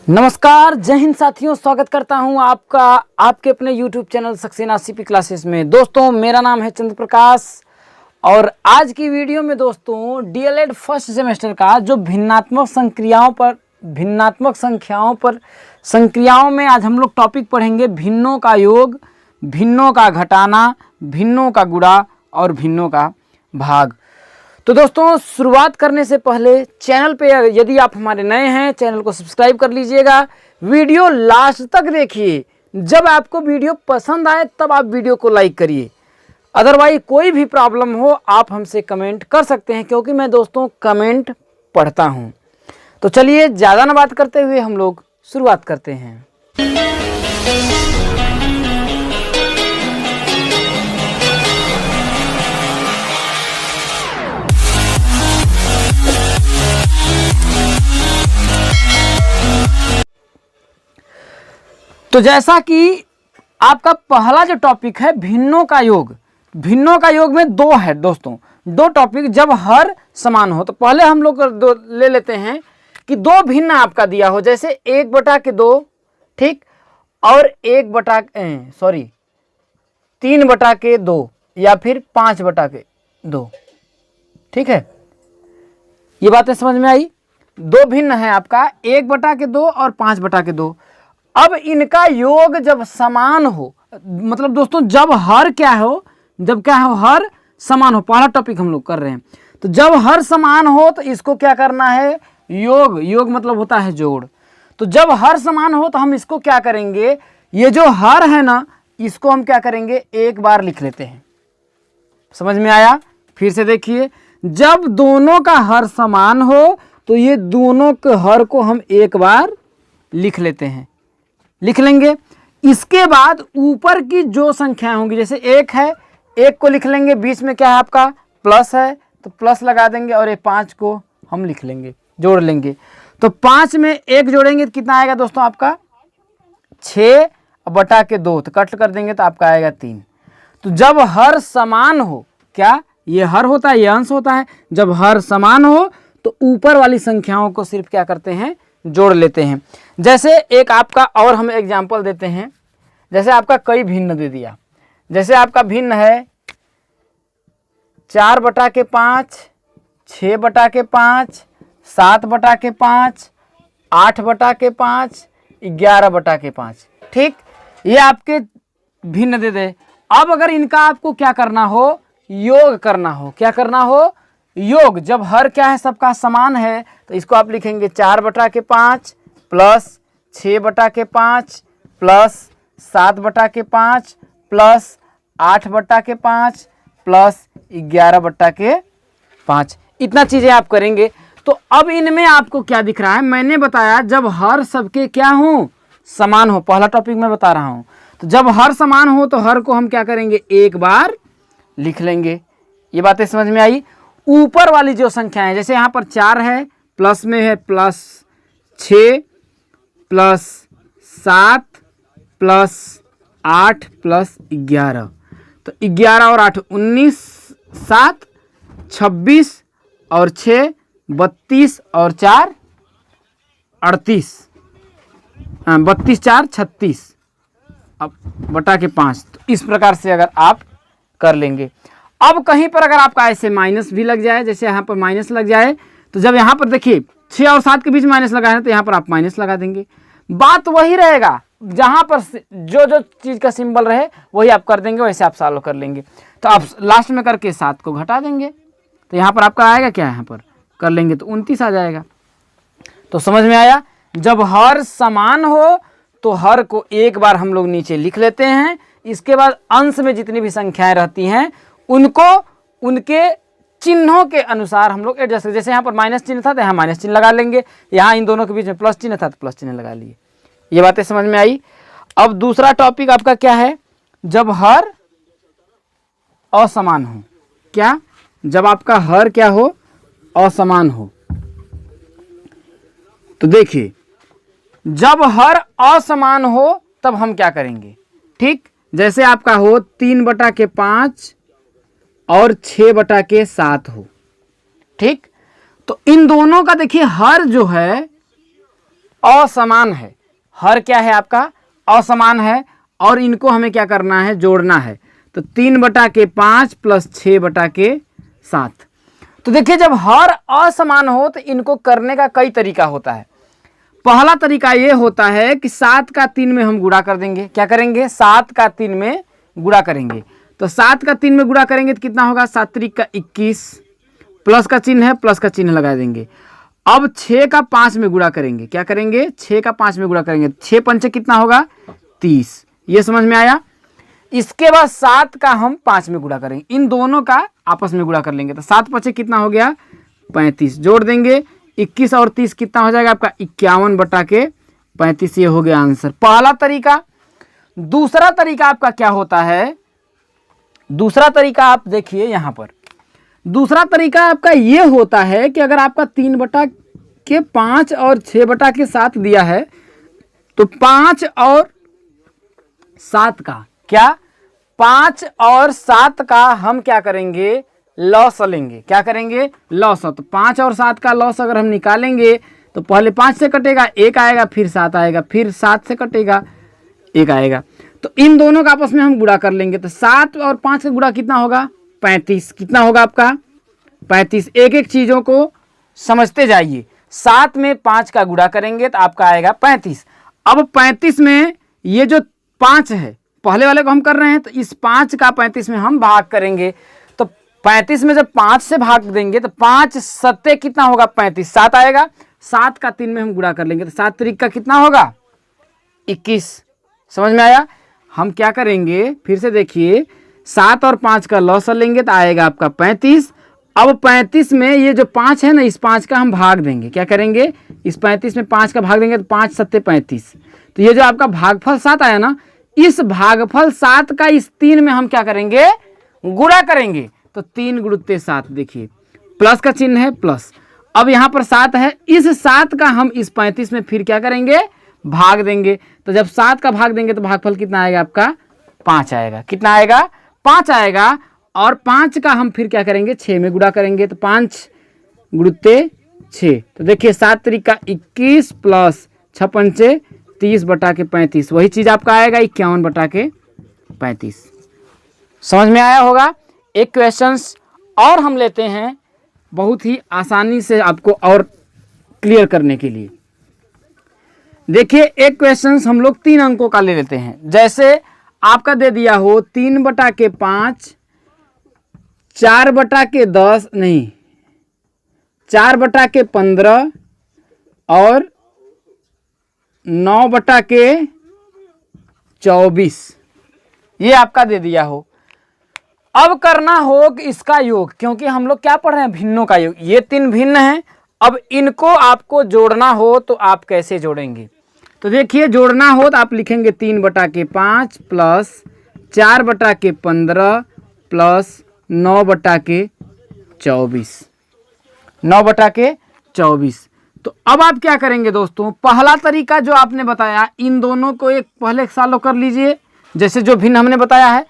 नमस्कार, जय हिंद साथियों। स्वागत करता हूं आपका आपके अपने YouTube channel Saxena CP classes में। दोस्तों, मेरा नाम है चंद्र प्रकाश और आज की वीडियो में दोस्तों डीएलएड फर्स्ट सेमेस्टर का जो भिन्नात्मक संक्रियाओं में आज हम लोग टॉपिक पढ़ेंगे भिन्नों का योग, भिन्नों का घटाना, भिन्नों का गुणा और भिन्नों का भाग। तो दोस्तों, शुरुआत करने से पहले चैनल पे यदि आप हमारे नए हैं, चैनल को सब्सक्राइब कर लीजिएगा। वीडियो लास्ट तक देखिए। जब आपको वीडियो पसंद आए तब आप वीडियो को लाइक करिए। अदरवाइज कोई भी प्रॉब्लम हो आप हमसे कमेंट कर सकते हैं, क्योंकि मैं दोस्तों कमेंट पढ़ता हूं। तो चलिए ज़्यादा ना बात करते हुए हम लोग शुरुआत करते हैं। तो जैसा कि आपका पहला जो टॉपिक है भिन्नों का योग, भिन्नों का योग में दो है दोस्तों, दो टॉपिक जब हर समान हो। तो पहले हम लोग ले लेते हैं कि दो भिन्न आपका दिया हो, जैसे 1/2, ठीक, और 3/2 या फिर 5/2, ठीक है। ये बातें समझ में आई। दो भिन्न है आपका 1/2 और 5/2। अब इनका योग जब समान हो, मतलब दोस्तों जब हर हर समान हो। पहला टॉपिक हम लोग कर रहे हैं। तो जब हर समान हो तो इसको क्या करना है, योग मतलब होता है जोड़। तो जब हर समान हो तो हम इसको क्या करेंगे, ये जो हर है ना, इसको हम क्या करेंगे, एक बार लिख लेते हैं। समझ में आया? फिर से देखिए, जब दोनों का हर समान हो तो ये दोनों के हर को हम एक बार लिख लेते हैं, लिख लेंगे। इसके बाद ऊपर की जो संख्याएं होंगी, जैसे 1 है, 1 को लिख लेंगे, बीच में क्या है आपका प्लस है तो प्लस लगा देंगे, और ये 5 को हम लिख लेंगे, जोड़ लेंगे। तो 5 में 1 जोड़ेंगे तो कितना आएगा दोस्तों आपका 6/2, तो कट कर देंगे तो आपका आएगा 3। तो जब हर समान हो, क्या ये हर होता है, ये अंश होता है। जब हर समान हो तो ऊपर वाली संख्याओं को सिर्फ क्या करते हैं, जोड़ लेते हैं। जैसे एक आपका और हम एग्जाम्पल देते हैं। जैसे आपका कई भिन्न दे दिया, जैसे आपका भिन्न है 4/5, 6/5, 7/5, 8/5, 11/5, ठीक। ये आपके भिन्न दे दे। अब अगर इनका आपको क्या करना हो, योग करना हो, क्या करना हो, योग। जब हर क्या है, सबका समान है, तो इसको आप लिखेंगे 4/5 प्लस 6/5 प्लस 7/5 प्लस 8/5 प्लस 11/5। इतना चीज़ें आप करेंगे। तो अब इनमें आपको क्या दिख रहा है, मैंने बताया जब हर सबके क्या हो, समान हो। पहला टॉपिक मैं बता रहा हूँ। तो जब हर समान हो तो हर को हम क्या करेंगे, एक बार लिख लेंगे। ये बातें समझ में आई। ऊपर वाली जो संख्या है, जैसे यहाँ पर 4 है, प्लस में है प्लस 6 प्लस 7 प्लस 8 प्लस 11, तो 11 और 8 19, 7 26 और 6 32 और 4 38, 32 4 36 अब बटा के 5। तो इस प्रकार से अगर आप कर लेंगे। अब कहीं पर अगर आपका ऐसे माइनस भी लग जाए, जैसे यहाँ पर माइनस लग जाए, तो जब यहाँ पर देखिए 6 और 7 के बीच माइनस लगा है तो यहाँ पर आप माइनस लगा देंगे। बात वही रहेगा, जहाँ पर जो जो चीज़ का सिंबल रहे वही आप कर देंगे, वैसे आप सॉल्व कर लेंगे। तो आप लास्ट में करके 7 को घटा देंगे, तो यहाँ पर आपका आएगा क्या, यहाँ पर कर लेंगे तो 29 आ जाएगा। तो समझ में आया। जब हर समान हो तो हर को एक बार हम लोग नीचे लिख लेते हैं। इसके बाद अंश में जितनी भी संख्याएं रहती हैं उनको उनके चिन्हों के अनुसार हम लोग एडजस्ट, जैसे यहाँ पर माइनस चिन्ह था तो यहाँ माइनस चिन्ह लगा लेंगे, यहाँ इन दोनों के बीच में प्लस चिन्ह था तो प्लस चिन्ह लगा लिए। ये बातें समझ में आई। अब दूसरा टॉपिक आपका क्या है, जब हर असमान हो। क्या, जब आपका हर क्या हो, असमान हो। तो देखिए, जब हर असमान हो तब हम क्या करेंगे, ठीक। जैसे आपका हो 3/5 और 6/7 हो, ठीक। तो इन दोनों का देखिए हर जो है असमान है, हर क्या है आपका असमान है, और इनको हमें क्या करना है, जोड़ना है। तो 3/5 प्लस 6/7। तो देखिए जब हर असमान हो तो इनको करने का कई तरीका होता है। पहला तरीका ये होता है कि 7 का 3 में हम गुणा कर देंगे। क्या करेंगे, 7 का 3 में गुणा करेंगे। तो 7 का 3 में गुणा करेंगे तो कितना होगा, 7 त्रिक का 21, प्लस का चिन्ह है, प्लस का चिन्ह लगा देंगे। अब 6 का 5 में गुणा करेंगे। क्या करेंगे, 6 का 5 में गुणा करेंगे। 6 पंचे कितना होगा, 30। ये समझ में आया। इसके बाद 7 का हम 5 में गुणा करेंगे, इन दोनों का आपस में गुणा कर लेंगे। तो 7 पचे कितना हो गया, 35। जोड़ देंगे 21 और 30 कितना हो जाएगा आपका, 51/35। ये हो गया आंसर, पहला तरीका। दूसरा तरीका आपका क्या होता है, दूसरा तरीका आप देखिए यहाँ पर। दूसरा तरीका आपका ये होता है कि अगर आपका 3/5 और 6/7 दिया है तो 5 और 7 का क्या, 5 और 7 का हम क्या करेंगे, लॉस लेंगे। क्या करेंगे, लॉस। तो 5 और 7 का लॉस अगर हम निकालेंगे तो पहले 5 से कटेगा, 1 आएगा, फिर 7 आएगा, फिर 7 से कटेगा, 1 आएगा। तो इन दोनों का आपस में हम गुणा कर लेंगे। तो 7 और 5 का गुणा कितना होगा, 35। कितना होगा आपका, 35। एक एक चीज़ों को समझते जाइए। 7 में 5 का गुणा करेंगे तो आपका आएगा 35। अब 35 में ये जो 5 है, पहले वाले को हम कर रहे हैं, तो इस 5 का 35 में हम भाग करेंगे। तो 35 में जब 5 से भाग देंगे तो 5 सत्ते कितना होगा, 35। 7 आएगा, 7 का 3 में हम गुणा कर लेंगे तो 7 त्रिक का कितना होगा, 21। समझ में आया। हम क्या करेंगे, फिर से देखिए, 7 और 5 का लॉस लेंगे तो आएगा आपका 35। अब 35 में ये जो 5 है ना, इस 5 का हम भाग देंगे। क्या करेंगे, इस 35 में 5 का भाग देंगे तो 5 सत्ते 35। तो ये जो आपका भागफल 7 आया ना, इस भागफल 7 का इस 3 में हम क्या करेंगे, गुणा करेंगे। तो 3 गुणुत्ते 7, देखिए प्लस का चिन्ह है, प्लस। अब यहाँ पर 7 है, इस 7 का हम इस 35 में फिर क्या करेंगे, भाग देंगे। तो जब 7 का भाग देंगे तो भागफल कितना आएगा आपका, 5 आएगा। कितना आएगा, 5 आएगा। और 5 का हम फिर क्या करेंगे, 6 में गुणा करेंगे। तो 5 गुणुत्ते 6। तो देखिए 7 त्रिक का 21 प्लस 6 पंचे 30/35। वही चीज़ आपका आएगा 51/35। समझ में आया होगा। एक क्वेश्चंस और हम लेते हैं, बहुत ही आसानी से आपको और क्लियर करने के लिए। देखिए एक क्वेश्चंस हम लोग 3 अंकों का ले लेते हैं। जैसे आपका दे दिया हो 3/5, 4/10 नहीं, 4/15 और 9/24, ये आपका दे दिया हो। अब करना हो कि इसका योग, क्योंकि हम लोग क्या पढ़ रहे हैं, भिन्नों का योग। ये 3 भिन्न हैं, अब इनको आपको जोड़ना हो तो आप कैसे जोड़ेंगे। तो देखिए जोड़ना हो तो आप लिखेंगे 3/5 प्लस 4/15 प्लस 9/24, 9/24। तो अब आप क्या करेंगे दोस्तों, पहला तरीका जो आपने बताया, इन दोनों को एक पहले सॉल्व कर लीजिए, जैसे जो भिन्न हमने बताया है,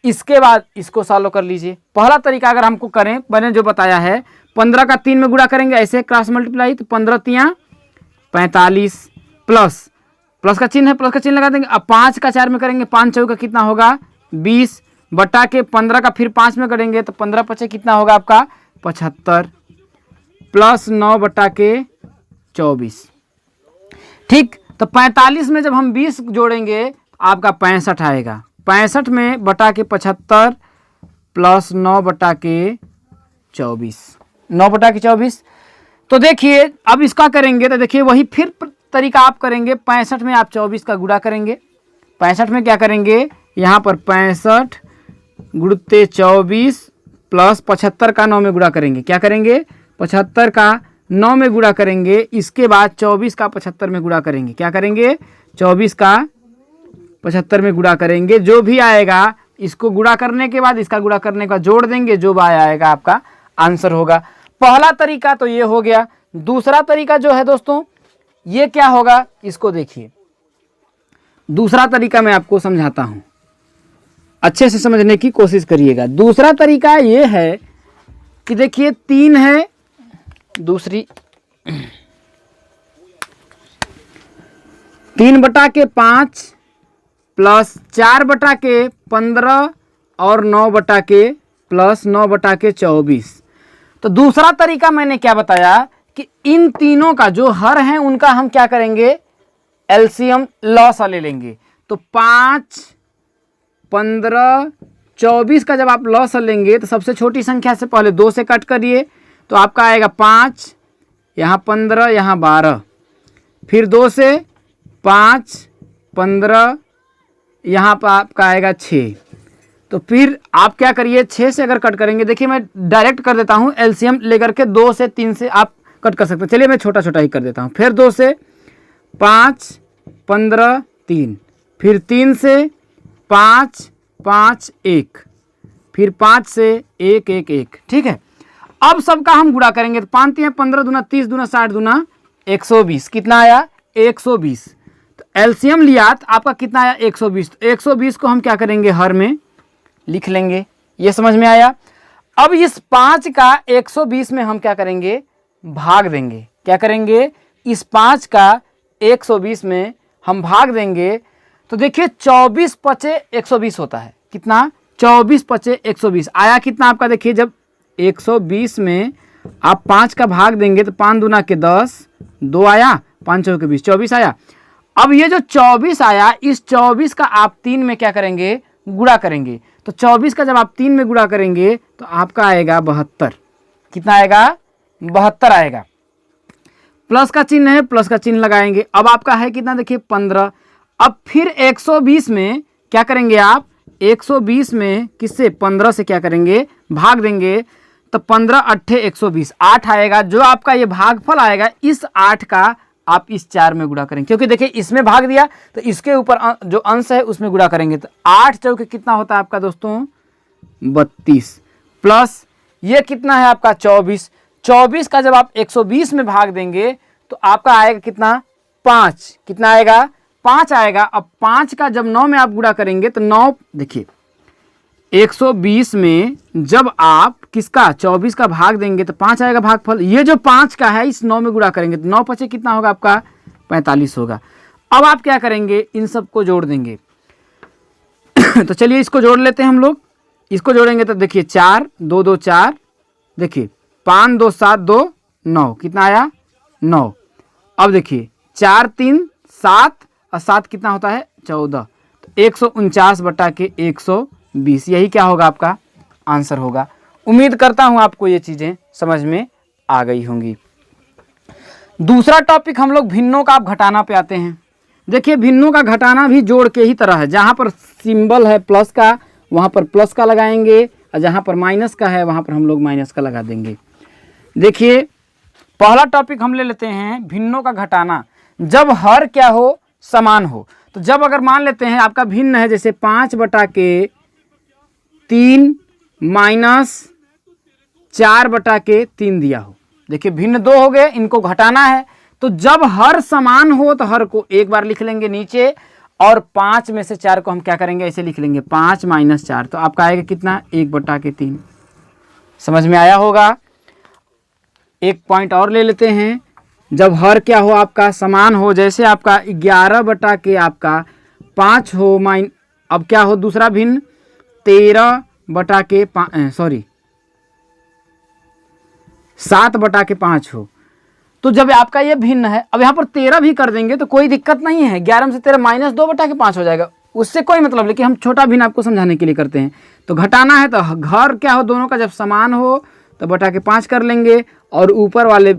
इसके बाद इसको सॉल्व कर लीजिए। पहला तरीका अगर हमको करें, मैंने जो बताया है, 15 का 3 में गुणा करेंगे, ऐसे क्रॉस मल्टीप्लाई, तो 15 तियाँ 45 प्लस, प्लस का चिन्ह है, प्लस का चिन्ह लगा देंगे। अब 5 का 4 में करेंगे, 5 चौका कितना होगा, 20 बटा के 15 का फिर 5 में करेंगे तो 15 पचे कितना होगा आपका, 75 प्लस 9/24। ठीक, तो 45 में जब हम 20 जोड़ेंगे आपका 65 आएगा। 65 में बटा के 75 प्लस 9/24, 9/24। तो देखिए अब इसका करेंगे तो देखिए वही फिर तरीका आप करेंगे। 65 में आप 24 का गुणा करेंगे। 65 में क्या करेंगे, यहाँ पर 65 गुणुत्ते 24 प्लस 75 का 9 में गुणा करेंगे। क्या करेंगे, 75 का 9 में गुणा करेंगे। इसके बाद 24 का 75 में गुणा करेंगे। क्या करेंगे, 24 का 75 में गुणा करेंगे। जो भी आएगा इसको गुणा करने के बाद इसका गुणा करने का जोड़ देंगे, जो आएगा आपका आंसर होगा। पहला तरीका तो ये हो गया। दूसरा तरीका जो है दोस्तों, ये क्या होगा, इसको देखिए। दूसरा तरीका मैं आपको समझाता हूं, अच्छे से समझने की कोशिश करिएगा। दूसरा तरीका ये है कि देखिए 3 है, दूसरी 3/5 प्लस 4/15 और 9/24। तो दूसरा तरीका मैंने क्या बताया कि इन तीनों का जो हर हैं उनका हम क्या करेंगे, एलसीएम लॉसा ले लेंगे। तो 5, 15, 24 का जब आप लॉसा लेंगे तो सबसे छोटी संख्या से पहले 2 से कट करिए तो आपका आएगा 5, यहाँ 15, यहाँ 12, फिर 2 से 5, 15, यहाँ पर आपका आएगा 6। तो फिर आप क्या करिए, 6 से अगर कट करेंगे, देखिए मैं डायरेक्ट कर देता हूँ एलसीएम लेकर के, 2 से 3 से आप कट कर सकते हैं। चलिए मैं छोटा छोटा ही कर देता हूँ। फिर 2 से 5, 15, 3, फिर 3 से 5, 5, 1, फिर 5 से 1, 1, 1। ठीक है, अब सबका हम गुणा करेंगे तो 5 3 15 दूना 30 दूना 60 दूना 120। कितना आया, 120। तो एलसीएम लिया तो आपका कितना आया, 120। तो 120 को हम क्या करेंगे, हर में लिख लेंगे। ये समझ में आया। अब इस 5 का 120 में हम क्या करेंगे, भाग देंगे। क्या करेंगे, इस 5 का 120 में हम भाग देंगे। तो देखिए 24 पचे 120 होता है। कितना, 24 पचे 120 आया। कितना आपका, देखिए जब 120 में आप 5 का भाग देंगे तो 5 दूना के 10, 2 आया, 5 चौके के 20, 24 आया। अब ये जो 24 आया, इस 24 का आप 3 में क्या करेंगे, गुणा करेंगे। तो 24 का जब आप 3 में गुणा करेंगे तो आपका आएगा 72। कितना आएगा, 72 आएगा। प्लस का चिन्ह है, प्लस का चिन्ह लगाएंगे। अब आपका है कितना, देखिए 15। अब फिर 120 में क्या करेंगे आप, 120 में किससे, 15 से क्या करेंगे, भाग देंगे। तो 15 8 120, 8 आएगा। जो आपका ये भागफल आएगा, इस 8 का आप इस 4 में गुणा करेंगे, क्योंकि देखिए इसमें भाग दिया तो इसके ऊपर जो अंश है उसमें गुणा करेंगे। तो 8 चौके कितना होता है आपका दोस्तों, 32, प्लस ये कितना है आपका 24। 24 का जब आप 120 में भाग देंगे तो आपका आएगा कितना, 5। कितना आएगा, 5 आएगा। अब 5 का जब 9 में आप गुणा करेंगे तो 9, देखिए 120 में जब आप किसका, 24 का भाग देंगे तो 5 आएगा भागफल। ये जो 5 का है इस 9 में गुणा करेंगे तो 9 पचे कितना होगा आपका, 45 होगा। अब आप क्या करेंगे, इन सबको जोड़ देंगे। तो चलिए इसको जोड़ लेते हैं हम लोग। इसको जोड़ेंगे तो देखिए 4 2 2 4, देखिए 5 2 7 2 9, कितना आया, 9। अब देखिए 4 3 7 और 7 कितना होता है, 14। तो 149/120, यही क्या होगा आपका आंसर होगा। उम्मीद करता हूं आपको ये चीजें समझ में आ गई होंगी। दूसरा टॉपिक हम लोग भिन्नों का आप घटाना पे आते हैं। देखिए भिन्नों का घटाना भी जोड़ के ही तरह है। जहां पर सिंबल है प्लस का वहां पर प्लस का लगाएंगे, और जहां पर माइनस का है वहां पर हम लोग माइनस का लगा देंगे। देखिए पहला टॉपिक हम ले लेते हैं भिन्नों का घटाना। जब हर क्या हो, समान हो। तो जब अगर मान लेते हैं आपका भिन्न है, जैसे 5/3 माइनस 4/3 दिया हो। देखिए भिन्न 2 हो गए, इनको घटाना है। तो जब हर समान हो तो हर को एक बार लिख लेंगे नीचे, और 5 में से 4 को हम क्या करेंगे, ऐसे लिख लेंगे 5 - 4। तो आपका आएगा कितना, 1/3। समझ में आया होगा। एक पॉइंट और ले लेते हैं। जब हर क्या हो आपका, समान हो, जैसे आपका 11/5 आपका 5 हो, अब क्या हो दूसरा भिन्न 7/5 हो। तो जब आपका ये भिन्न है, अब यहाँ पर 13 भी कर देंगे तो कोई दिक्कत नहीं है। 11 में से 13 -2/5 हो जाएगा, उससे कोई मतलब, लेकिन हम छोटा भिन्न आपको समझाने के लिए करते हैं। तो घटाना है तो घर क्या हो, दोनों का जब समान हो तो बटा के 5 कर लेंगे, और ऊपर वाले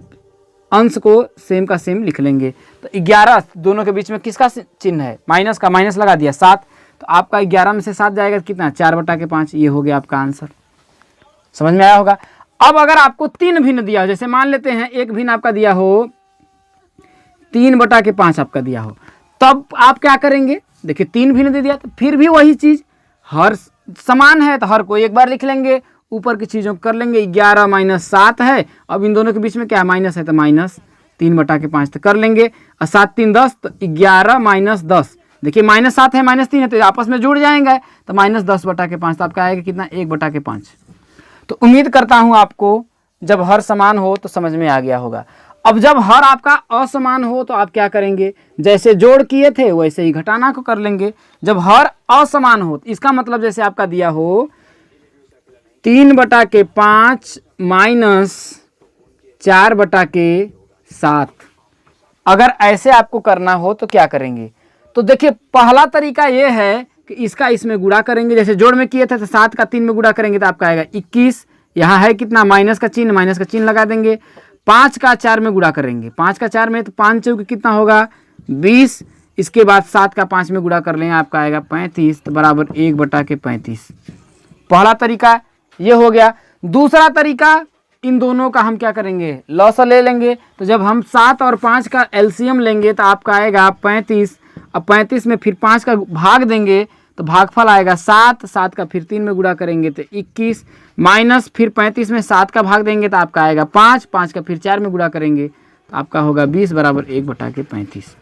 अंश को सेम का सेम लिख लेंगे। तो 11 दोनों के बीच में किसका चिन्ह है, माइनस का, माइनस लगा दिया 7। तो आपका 11 में से 7 जाएगा कितना, 4/5। ये हो गया आपका आंसर। समझ में आया होगा। अब अगर आपको 3 भिन्न दिया हो, जैसे मान लेते हैं एक भिन्न आपका दिया हो 3/5 आपका दिया हो, तब आप क्या करेंगे, देखिए 3 भिन्न दे दिया तो फिर भी वही चीज, हर समान है तो हर को एक बार लिख लेंगे, ऊपर की चीज़ों को कर लेंगे। 11 - 7 है, अब इन दोनों के बीच में क्या है, माइनस है, तो -3/5 तो कर लेंगे। और 7 3 10, तो 11 - 10, देखिए -7 है -3 है तो आपस में जुड़ जाएंगे, तो -10/5। तो आपका आएगा कितना, 1/5। तो उम्मीद करता हूँ आपको जब हर समान हो तो समझ में आ गया होगा। अब जब हर आपका असमान हो तो आप क्या करेंगे, जैसे जोड़ किए थे वैसे ही घटाना को कर लेंगे। जब हर असमान हो इसका मतलब जैसे आपका दिया हो 3/5 माइनस 4/7, अगर ऐसे आपको करना हो तो क्या करेंगे। तो देखिए पहला तरीका ये है कि इसका इसमें गुणा करेंगे, जैसे जोड़ में किए थे तो 7 का 3 में गुणा करेंगे तो आपका आएगा 21। यहाँ है कितना, माइनस का चिन्ह लगा देंगे। 5 का 4 में गुणा करेंगे, 5 का 4 में तो 5 चौके कितना होगा 20। इसके बाद 7 का 5 में गुणा कर लेंगे, आपका आएगा 35, तो बराबर 1/35। पहला तरीका ये हो गया। दूसरा तरीका, इन दोनों का हम क्या करेंगे, लॉसल ले लेंगे। तो जब हम 7 और 5 का एलसीएम लेंगे तो आपका आएगा 35। अब 35 में फिर 5 का भाग देंगे तो भागफल आएगा 7 का फिर 3 में गुणा करेंगे तो 21, माइनस फिर 35 में 7 का भाग देंगे तो आपका आएगा 5 का फिर 4 में गुणा करेंगे तो आपका होगा 20 बराबर 1/35।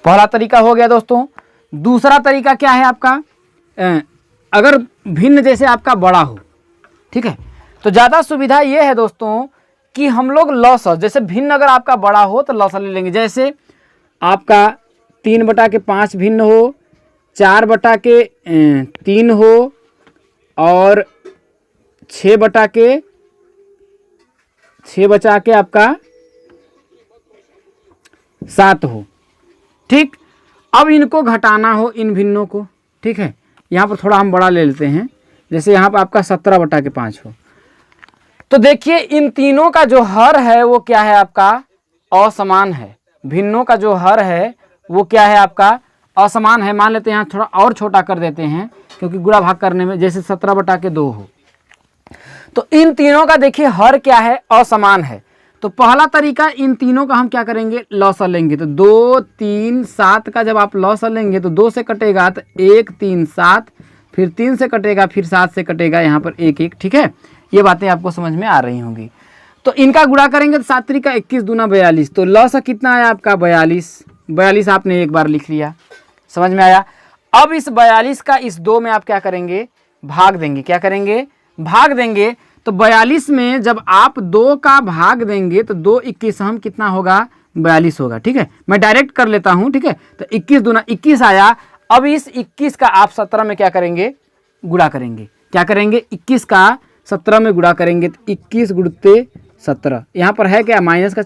पहला तरीका हो गया दोस्तों। दूसरा तरीका क्या है आपका, अगर भिन्न जैसे आपका बड़ा हो, ठीक है, तो ज़्यादा सुविधा ये है दोस्तों कि हम लोग लॉसल, जैसे भिन्न अगर आपका बड़ा हो तो लॉसल ले लेंगे। जैसे आपका 3/5 भिन्न हो, 4/3 हो और 6 बचा के आपका 7 हो, ठीक। अब इनको घटाना हो इन भिन्नों को, ठीक है, यहाँ पर थोड़ा हम बड़ा ले लेते हैं। जैसे यहाँ पर आपका 17/5 हो, तो देखिए इन तीनों का जो हर है वो क्या है आपका असमान है। भिन्नों का जो हर है वो क्या है आपका असमान है। मान लेते हैं यहाँ थोड़ा और छोटा कर देते हैं क्योंकि गुणा भाग करने में, जैसे 17/2 हो, तो इन तीनों का देखिए हर क्या है, असमान है। तो पहला तरीका, इन तीनों का हम क्या करेंगे, लॉसल लेंगे। तो 2 3 7 का जब आप लॉसल लेंगे तो 2 से कटेगा तो 1 3 7, फिर 3 से कटेगा, फिर 7 से कटेगा, यहाँ पर 1 1, ठीक है। ये बातें आपको समझ में आ रही होंगी। तो इनका गुणा करेंगे तो 7 3 का 21 दूना 42, तो लॉस कितना आया आपका 42 आपने एक बार लिख लिया, समझ में आया। अब इस 42 का इस 2 में आप क्या करेंगे, भाग देंगे। क्या करेंगे, भाग देंगे। तो 42 में जब आप 2 का भाग देंगे तो 2 21 हम कितना होगा, 42 होगा, ठीक है। मैं डायरेक्ट कर लेता हूँ, ठीक है। तो 21 दूना 21 आया। अब इस 21 का आप 17 में क्या करेंगे, गुणा करेंगे। क्या करेंगे, 21 का 17 में गुणा करेंगे तो 21 गुणते 17, यहाँ पर है क्या माइनस का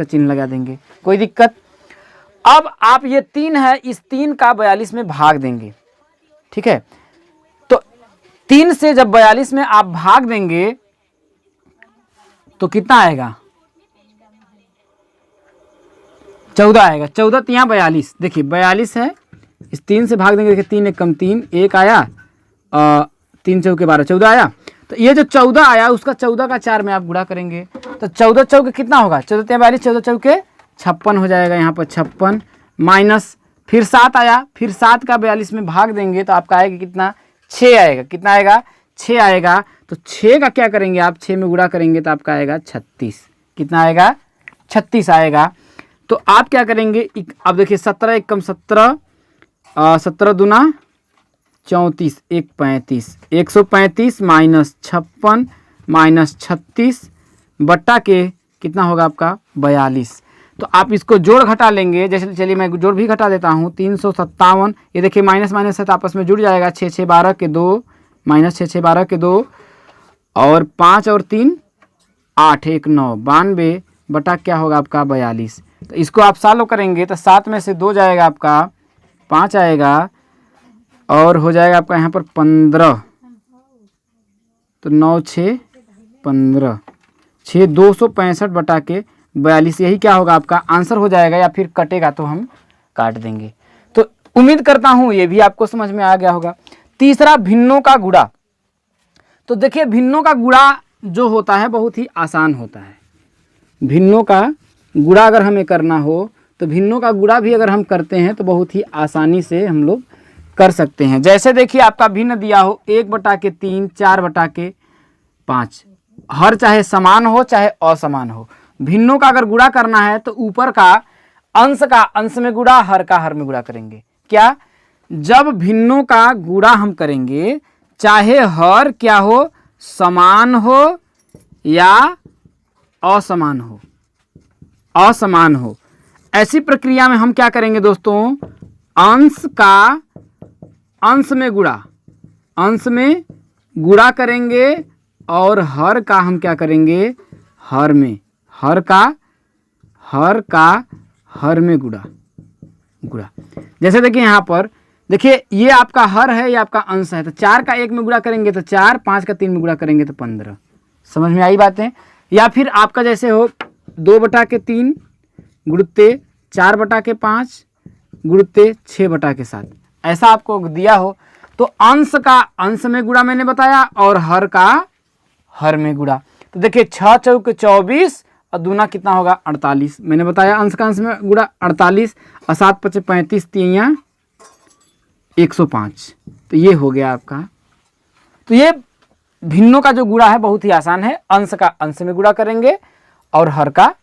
चिन्ह लगा देंगे, कोई दिक्कत। अब आप ये 3 है, इस 3 का 42 में भाग देंगे, ठीक है। तो 3 से जब 42 में आप भाग देंगे तो कितना आएगा, 14 आएगा। 14 तिया 42, देखिए 42 है, इस 3 से भाग देंगे, देखिए 3 एक कम 3, 1 आया, 3 चौके 12, 14 आया। तो ये जो 14 आया उसका 14 का 4 में आप गुणा करेंगे तो 14 चौके कितना होगा, 14 तिया 42, 14 चौके 56 हो जाएगा, यहाँ पर 56, माइनस फिर 7 आया, फिर 7 का 42 में भाग देंगे तो आपका आएगा कितना, 6 आएगा। कितना आएगा, 6 आएगा। तो 6 का क्या करेंगे आप, 6 में गुणा करेंगे तो आपका आएगा 36। कितना आएगा, 36 आएगा। तो आप क्या करेंगे, अब देखिए 17 एक कम 17, 17 दूना 34, 1 35, 135 माइनस 56 माइनस 36 बट्टा के कितना होगा आपका 42। तो आप इसको जोड़ घटा लेंगे। जैसे चलिए मैं जोड़ भी घटा देता हूँ, 357, ये देखिए माइनस माइनस है तो आपस में जुड़ जाएगा, 6 6 12 के 2 माइनस 6 6 12 के 2 और 5 और 3 8 1 9 92 बटा क्या होगा आपका 42। तो इसको आप सॉल्व करेंगे तो 7 में से 2 जाएगा आपका 5 आएगा और हो जाएगा आपका यहाँ पर 15, तो 9 6 15, 6 265 बटा के 42, यही क्या होगा आपका आंसर हो जाएगा, या फिर कटेगा तो हम काट देंगे। तो उम्मीद करता हूँ ये भी आपको समझ में आ गया होगा। तीसरा, भिन्नों का गुणा। तो देखिए भिन्नों का गुणा जो होता है बहुत ही आसान होता है। भिन्नों का गुणा अगर हमें करना हो तो भिन्नों का गुणा भी अगर हम करते हैं तो बहुत ही आसानी से हम लोग कर सकते हैं। जैसे देखिए आपका भिन्न दिया हो 1/3, 4/5, हर चाहे समान हो चाहे असमान हो। भिन्नों का अगर गुणा करना है तो ऊपर का अंश में गुणा, हर का हर में गुणा करेंगे। क्या, जब भिन्नों का गुणा हम करेंगे चाहे हर क्या हो, समान हो या असमान हो, असमान हो। ऐसी प्रक्रिया में हम क्या करेंगे दोस्तों, अंश का अंश में गुणा, अंश में गुणा करेंगे और हर का हम क्या करेंगे, हर में, हर का हर में गुणा। जैसे देखिए यहाँ पर देखिए ये आपका हर है, ये आपका अंश है, तो 4 का 1 में गुणा करेंगे तो 4, 5 का 3 में गुणा करेंगे तो 15। समझ में आई बातें। या फिर आपका जैसे हो 2/3 गुणित्ते 4/5 गुणित्ते 6/7, ऐसा आपको दिया हो तो अंश का अंश में गुणा मैंने बताया और हर का हर में गुणा। तो देखिए 6 चौके 24 और दूना कितना होगा 48, मैंने बताया अंश का अंश में गुणा 48 और 7 × 5 = 35, 3 × 105, तो ये हो गया आपका। तो ये भिन्नों का जो गुणा है बहुत ही आसान है, अंश का अंश में गुणा करेंगे और हर का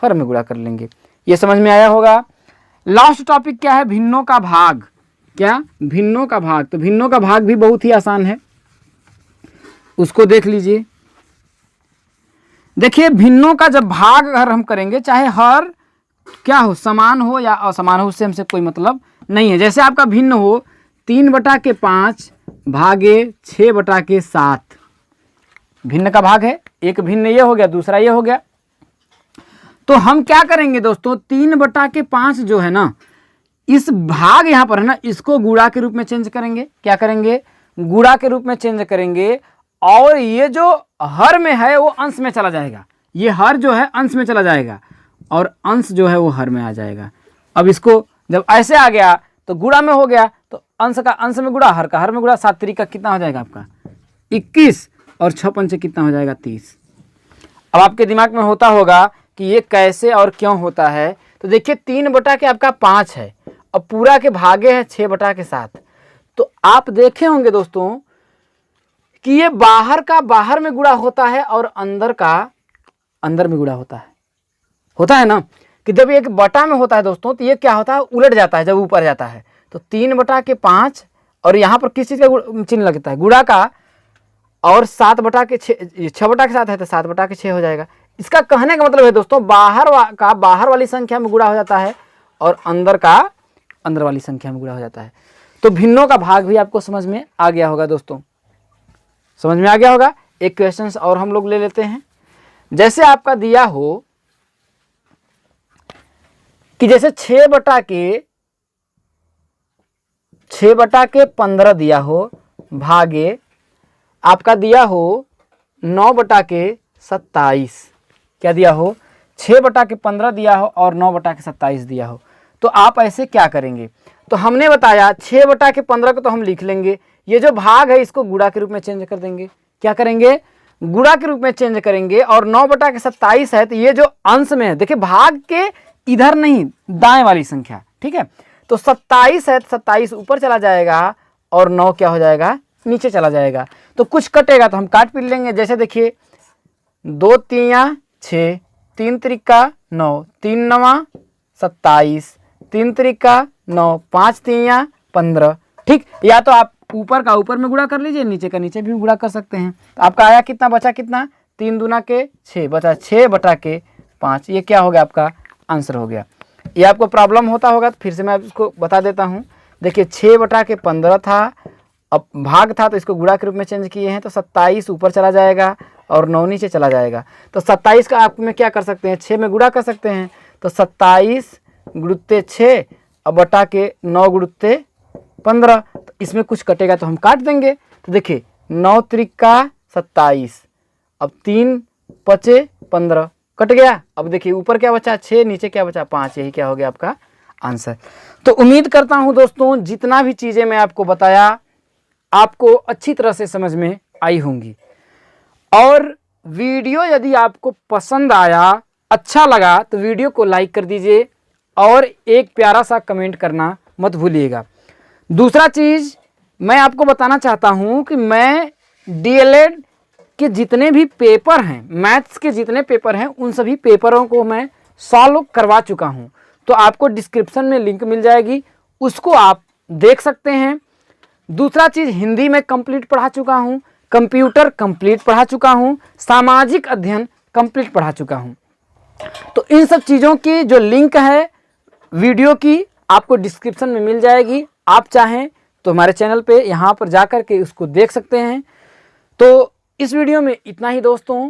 हर में गुणा कर लेंगे। ये समझ में आया होगा। लास्ट टॉपिक क्या है, भिन्नों का भाग। क्या, भिन्नों का भाग। तो भिन्नों का भाग भी बहुत ही आसान है, उसको देख लीजिए। देखिए भिन्नों का जब भाग अगर हम करेंगे, चाहे हर क्या हो, समान हो या असमान हो, उससे हमसे कोई मतलब नहीं है। जैसे आपका भिन्न हो 3/5 भागे 6/7, भिन्न का भाग है, एक भिन्न ये हो गया, दूसरा ये हो गया। तो हम क्या करेंगे दोस्तों, 3/5 जो है ना, इस भाग यहाँ पर है ना, इसको गुणा के रूप में चेंज करेंगे। क्या करेंगे, गुणा के रूप में चेंज करेंगे। और ये जो हर में है वो अंश में चला जाएगा, ये हर जो है अंश में चला जाएगा और अंश जो है वो हर में आ जाएगा। अब इसको जब ऐसे आ गया तो गुणा में हो गया, तो अंश का अंश में गुणा, हर का हर में गुणा, 7 3 का कितना हो जाएगा आपका 21 और 6 5 कितना हो जाएगा 30। अब आपके दिमाग में होता होगा कि ये कैसे और क्यों होता है। तो देखिए 3/5 है और पूरा के भागे है 6/7। तो आप देखे होंगे दोस्तों कि ये बाहर का बाहर में गुणा होता है और अंदर का अंदर में गुणा होता है ना, कि जब एक बटा में होता है दोस्तों तो ये क्या होता है, उलट जाता है जब ऊपर जाता है। तो 3/5 और यहाँ पर किस चीज़ का चिन्ह लगता है, गुणा का, और 7/6, 6/7 है तो 7/6 हो जाएगा। इसका कहने का मतलब है दोस्तों, बाहर वाली संख्या में गुणा हो जाता है और अंदर का अंदर वाली संख्या में गुणा हो जाता है। तो भिन्नों का भाग भी आपको समझ में आ गया होगा दोस्तों, समझ में आ गया होगा। एक क्वेश्चन और हम लोग ले लेते हैं। जैसे आपका दिया हो कि जैसे 6/15 दिया हो, भागे आपका दिया हो 9/27, क्या दिया हो, 6/15 दिया हो और 9/27 दिया हो। तो आप ऐसे क्या करेंगे, तो हमने बताया 6/15 को तो हम लिख लेंगे, ये जो भाग है इसको गुणा के रूप में चेंज कर देंगे। क्या करेंगे, गुणा के रूप में चेंज करेंगे। और 9/27 है तो ये जो अंश में है, देखिए भाग के इधर नहीं, दाएं वाली संख्या, ठीक है। तो 27 है तो 27 ऊपर चला जाएगा और 9 क्या हो जाएगा, नीचे चला जाएगा। तो कुछ कटेगा तो हम काट पीट लेंगे। जैसे देखिए 2 3 6, 3 3 9, 3 9 27, 3 3 9, 5 3 15, ठीक। या तो आप ऊपर का ऊपर में गुणा कर लीजिए, नीचे का नीचे भी गुणा कर सकते हैं। तो आपका आया कितना, बचा कितना, 3 दूना के 6, बचा 6/5। ये क्या हो गया, आपका आंसर हो गया। ये आपको प्रॉब्लम होता होगा तो फिर से मैं इसको बता देता हूँ। देखिए 6/15 था, अब भाग था तो इसको गुणा के रूप में चेंज किए हैं, तो 27 ऊपर चला जाएगा और 9 नीचे चला जाएगा। तो 27 का आप में क्या कर सकते हैं, 6 में गुणा कर सकते हैं। तो 27 गुणित्ते 6 और बटा के 9 गुणित्ते 15, तो इसमें कुछ कटेगा तो हम काट देंगे। तो देखिए 9 3 27, अब 3 5 15 कट गया। अब देखिए ऊपर क्या बचा 6, नीचे क्या बचा 5, यही क्या हो गया आपका आंसर। तो उम्मीद करता हूं दोस्तों जितना भी चीज़ें मैं आपको बताया आपको अच्छी तरह से समझ में आई होंगी। और वीडियो यदि आपको पसंद आया, अच्छा लगा, तो वीडियो को लाइक कर दीजिए और एक प्यारा सा कमेंट करना मत भूलिएगा। दूसरा चीज़ मैं आपको बताना चाहता हूं कि मैं डीएलएड के जितने भी पेपर हैं, मैथ्स के जितने पेपर हैं, उन सभी पेपरों को मैं सॉल्व करवा चुका हूं। तो आपको डिस्क्रिप्शन में लिंक मिल जाएगी, उसको आप देख सकते हैं। दूसरा चीज़, हिंदी में कंप्लीट पढ़ा चुका हूं, कंप्यूटर कंप्लीट पढ़ा चुका हूं, सामाजिक अध्ययन कंप्लीट पढ़ा चुका हूं। तो इन सब चीज़ों की जो लिंक है वीडियो की आपको डिस्क्रिप्शन में मिल जाएगी। आप चाहें तो हमारे चैनल पे यहाँ पर जा कर के उसको देख सकते हैं। तो इस वीडियो में इतना ही दोस्तों,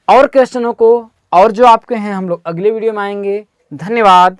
और क्वेश्चनों को और जो आपके हैं हम लोग अगले वीडियो में आएंगे। धन्यवाद।